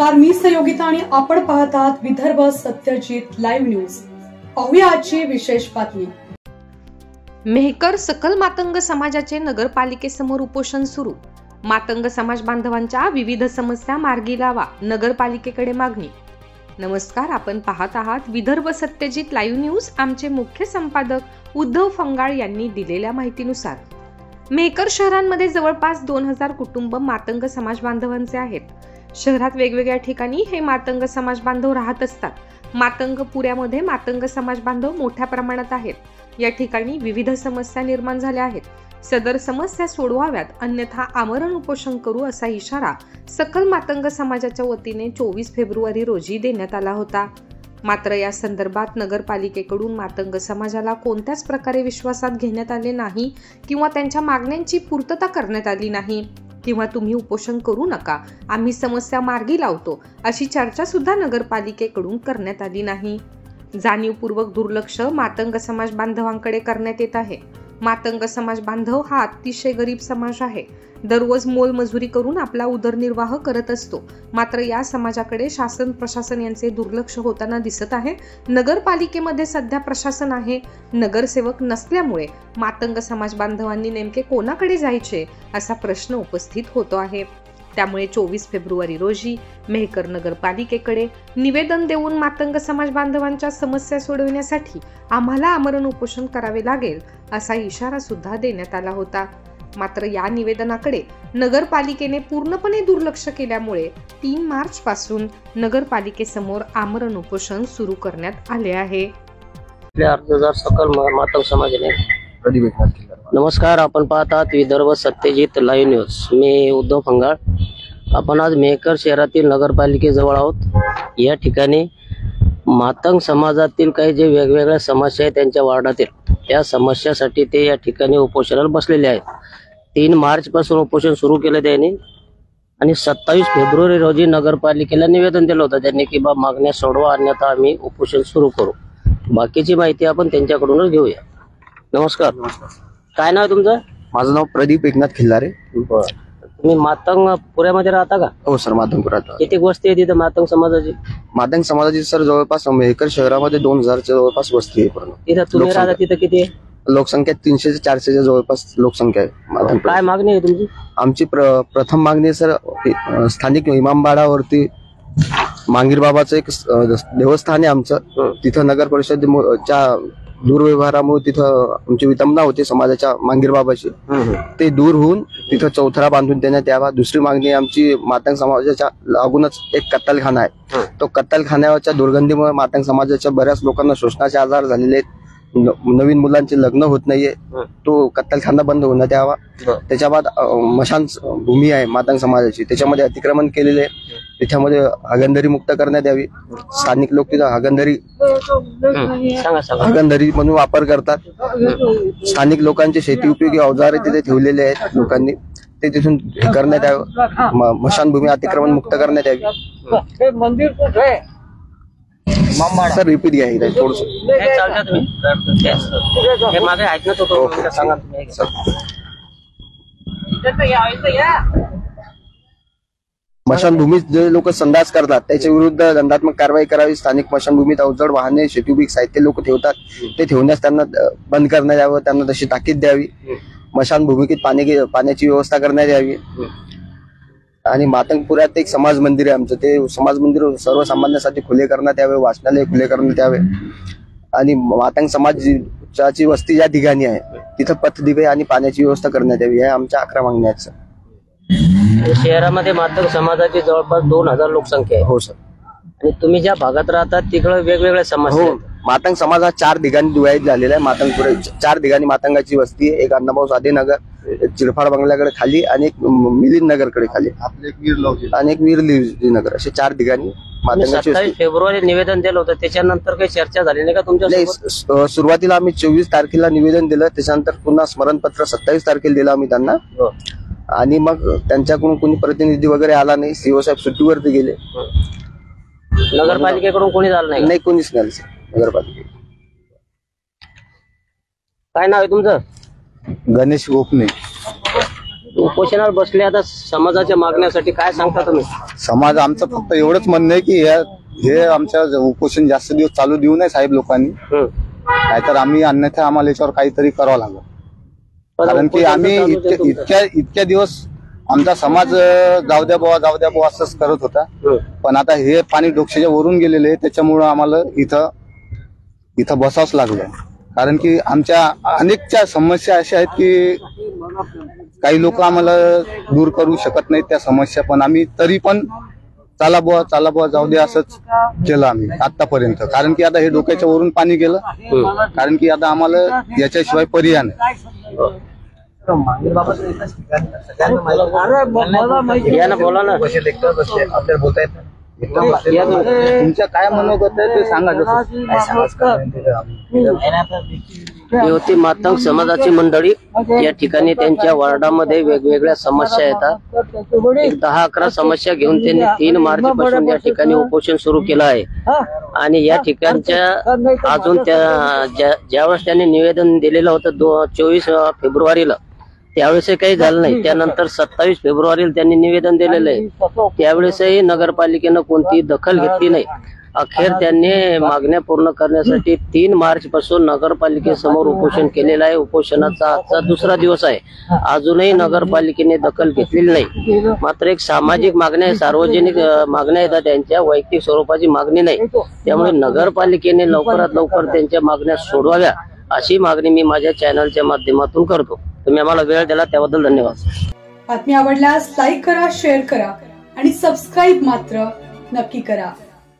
नमस्कार, मी सहयोगिता आणि आपण पाहत आहात विदर्भ सत्यजित लाईव्ह न्यूज। पाहूया आजची विशेष बातमी। मेहकर सकल मातंग समाजाचे नगरपालिकेसमोर उपोषण सुरू। मातंग समाज बांधवांच्या विविध समस्या मार्गी लावा, नगरपालिकेकडे मागणी। नमस्कार, आपण पाहत आहात विदर्भ सत्यजित लाईव्ह न्यूज। आमचे मुख्य संपादक उद्धव फंगाळ यांनी दिलेल्या माहितीनुसार मेहकर शहरांमध्ये जवळपास 2000 कुटुंब मातंग समाज बांधवांचे आहेत। शहरात वेगवेगळ्या ठिकाणी हे मातंग समाज बांधव राहत असतात। मातंगपुऱ्यामध्ये मातंग समाज बांधव मोठ्या प्रमाणात आहेत। या ठिकाणी विविध समस्या निर्माण झाल्या आहेत। सदर समस्या सोडवाव्यात, अन्यथा आमरण उपोषण करू असा इशारा सकल मातंग समाजाच्या वतीने 24 फेब्रुवारी रोजी देण्यात आला होता। मात्र या संदर्भात नगरपालिकेकडून मातंग समाजाला कोणत्याच प्रकारे विश्वासात घेण्यात आले नाही किंवा त्यांच्या मागण्यांची पूर्तता करण्यात आली नाही किंवा तुम्ही उपोषण करू नका, आम्ही समस्या मार्गी लावतो अशी चर्चा सुद्धा नगरपालिकेकडून करण्यात आली नाही। जाणीवपूर्वक दुर्लक्ष मातंग समाज बांधवांकडे करण्यात येत आहे। मातंग समाज बांधव हा अतिशय गरीब समाज आहे। दररोज मोलमजुरी करून आपला उदरनिर्वाह करत असतो। मात्र या समाजाकडे शासन प्रशासन यांचे दुर्लक्ष होताना दिसत आहे। नगरपालिकेमध्ये सध्या प्रशासन आहे, नगरसेवक नसल्यामुळे मातंग समाज बांधवांनी नेमके कोणाकडे जायचे असा प्रश्न उपस्थित होतो आहे। त्यामुळे 24 फेब्रुवारी रोजी मेहकर नगरपालिकेकडे निवेदन देऊन मातंग समाज बांधवांच्या समस्या सोडविण्यासाठी आम्हाला आमरण उपोषण करावे लागेल असा इशारा सुद्धा देण्यात आला होता। मात्र या निवेदनाकडे नगरपालिकेने पूर्णपणे दुर्लक्ष केल्यामुळे 3 मार्च पासून नगरपालिकेसमोर आमरण उपोषण सुरू करण्यात आले आहे। सकल मातंग समाजाने नमस्कार, आपण पाहत आहात विदर्भ सत्यजित लाईव्ह न्यूज। मी उद्धव फंगाळ। आपण आज मेहकर शहरातील नगरपालिकेजवळ आहोत। या ठिकाणी मातंग समाजातील काही जे वेगवेगळ्या समस्या आहेत त्यांच्या वार्डातील, त्या समस्यासाठी ते या ठिकाणी उपोषणाला बसलेले आहेत। 3 मार्च पासून उपोषण सुरू केलं त्यांनी आणि 27 फेब्रुवारी रोजी नगरपालिकेला निवेदन दिलं होतं त्यांनी की बा मागण्या सोडवा, अन्यथा आम्ही उपोषण सुरू करू। बाकीची माहिती आपण त्यांच्याकडूनच घेऊया। नमस्कार, काय नाव तुमचं? माझं नाव प्रदीप एकनाथ खिल्लारे। तुम्ही मातंग पुऱ्यामध्ये राहता का? हो सर, मातंगपुरात। किती वस्ती आहे तिथं मातंग समाजाची? मातंग समाजाची सर जवळपास मेहकर शहरामध्ये 2000च्या जवळपास वस्ती आहे पूर्ण। तिथं तुम्ही राहता तिथं किती आहे लोकसंख्या? 300 ते 400च्या जवळपास लोकसंख्या आहे। काय मागणी आहे तुमची? आमची प्रथम मागणी सर, स्थानिक इमामबाडावरती मांगीर बाबाचं एक देवस्थान आहे आमचं। तिथं नगर परिषदेच्या दुर्व्यवहारामुळे तिथं आमची विटंबना होती समाजाच्या मांगीर बाबाची, ते दूर होऊन तिथं चौथरा बांधून देण्यात यावा। दुसरी मागणी आमची, मातंग समाजाच्या लागूनच एक कत्तलखाना आहे, तो कत्तलखान्याच्या दुर्गंधीमुळे मातंग समाजाच्या बऱ्याच लोकांना श्वसनाचे आजार झालेले आहेत। नवीन मुलांचे लग्न होत नाहीये, तो कत्तलखाना बंद होण्यात यावा। त्याच्या बाद मशान भूमी आहे मातंग समाजाची, त्याच्यामध्ये अतिक्रमण केलेले आहे, त्याच्यामध्ये हागणदारी मुक्त करण्यात यावी। स्थानिक लोक तिथं हागणदारी म्हणून वापर करतात। स्थानिक लोकांचे शेती उपयोगी अवजारे तिथे ठेवलेले आहेत लोकांनी, ते तिथून करण्यात यावं। मशानभूमी अतिक्रमण मुक्त करण्यात यावी। मंदिर कुठे आहे? सर रिपीट घ्या थोडस। स्मशानभूमीत जे लोक संडास करतात त्याच्या विरुद्ध दंडात्मक कारवाई करावी। स्थानिक स्मशानभूमीत अवजड वाहने, शेतीउपयोगी साहित्य लोक ठेवतात, ते ठेवण्यास त्यांना बंद करण्यात यावं, त्यांना तशी ताकीद द्यावी। स्मशानभूमीत पाण्याची व्यवस्था करण्यात यावी। आणि मातंगपुऱ्यात एक समाज मंदिर आहे आमचं, ते समाज मंदिर सर्वसामान्यांसाठी खुले करण्यात यावे, वाचनालय खुले करण्यात यावे। आणि मातंग समाजाची वस्ती ज्या ठिकाणी आहे तिथं पथदिवे आणि पाण्याची व्यवस्था करण्यात यावी। या आमच्या 11 मागण्या आहेत सर। शहरामध्ये मातंग समाजाची जवळपास 2000 लोकसंख्या आहे। हो सर। आणि तुम्ही ज्या भागात राहतात तिकडे वेगवेगळ्या समस्या आहेत। मातंग समाज हा 4 ठिकाणी डिवाइड झालेला आहे। मातंगपुरा 4 ठिकाणी मातंगाची वस्ती आहे, एक अण्णाभाऊ साठे नगर, एक चिरफाड बंगल्याकडे खाली आणि एक मिलिंद नगरकडे खाली आणि एक वीरलिवजी नगर, असे 4 ठिकाणी मातंगाची 27 फेब्रुवारी निवेदन दिलं होतं, त्याच्यानंतर काही चर्चा झाली नाही का तुमच्या? सुरुवातीला आम्ही 24 तारखेला निवेदन दिलं, त्याच्यानंतर पुन्हा स्मरणपत्र 27 तारखेला दिलं आम्ही त्यांना। आणि मग त्यांच्याकडून कोणी प्रतिनिधी वगैरे आला नाही, सीओ साहेब सुट्टीवरती गेले। नगरपालिकेकडून कोणी झालं नाही? नाही, कोणीच नाही नगरपालिके। काय नाव आहे तुमचं? गणेश गोपने। उपोषणाला बसले आता समाजाच्या मागण्यासाठी काय सांगता तुम्ही? समाज आमचं फक्त एवढंच म्हणणं आहे की हे आमच्या उपोषण जास्त दिवस चालू देऊ नये साहेब लोकांनी, नाहीतर आम्ही अन्यथा आम्हाला याच्यावर काहीतरी करावं लागेल. कारण की आम्ही इतक्या दिवस आमचा समाज जाऊ द्या बुवा असंच करत होता, पण आता हे पाणी डोक्याच्या वरून गेलेले आहे, त्याच्यामुळं आम्हाला इथं बसावंच लागलं. कारण की आमच्या अनेकच्या समस्या अशा आहेत की काही लोक आम्हाला दूर करू शकत नाहीत त्या समस्या, पण आम्ही तरी पण चला बुवा जाऊ दे असंच केलं आम्ही आतापर्यंत. कारण की आता हे डोक्याच्या वरून पाणी गेलं, कारण की आता आम्हाला याच्याशिवाय पर्याय नाही. बोला ना, आपल्याला बोलता येत तुमच्या काय मनोगत आहे ते सांगा. ही होती मातंग समाजाची मंडळी. या ठिकाणी त्यांच्या वॉर्डामध्ये वेगवेगळ्या समस्या येतात. 10-11 समस्या घेऊन त्यांनी 3 मार्च पासून या ठिकाणी उपोषण सुरू केलं आहे. आणि या ठिकाणच्या अजून ज्यावेळेस त्यांनी निवेदन दिलेलं होतं 24 फेब्रुवारीला, त्यावेळेसही काही झालं नाही. त्यानंतर 27 फेब्रुवारीला त्यांनी निवेदन दिलेलं आहे, त्यावेळेसही नगरपालिकेनं कोणतीही दखल घेतली नाही. अखेर त्यांनी मागण्या पूर्ण करण्यासाठी 3 मार्च पासून नगरपालिकेसमोर उपोषण केलेलं आहे. उपोषणाचा आजचा 2रा दिवस आहे. अजूनही नगरपालिकेने दखल घेतलेली नाही. मात्र एक सामाजिक मागण्या, सार्वजनिक मागण्या येतात, त्यांच्या वैयक्तिक स्वरूपाची मागणी नाही. त्यामुळे नगरपालिकेने लवकरात लवकर त्यांच्या मागण्या सोडवाव्या अशी मागणी मी माझ्या चॅनलच्या माध्यमातून करतो. तुम्ही आम्हाला वेळ दिला त्याबद्दल धन्यवाद. बातमी आवडल्यास लाईक करा, शेअर करा आणि सबस्क्राईब मात्र नक्की करा.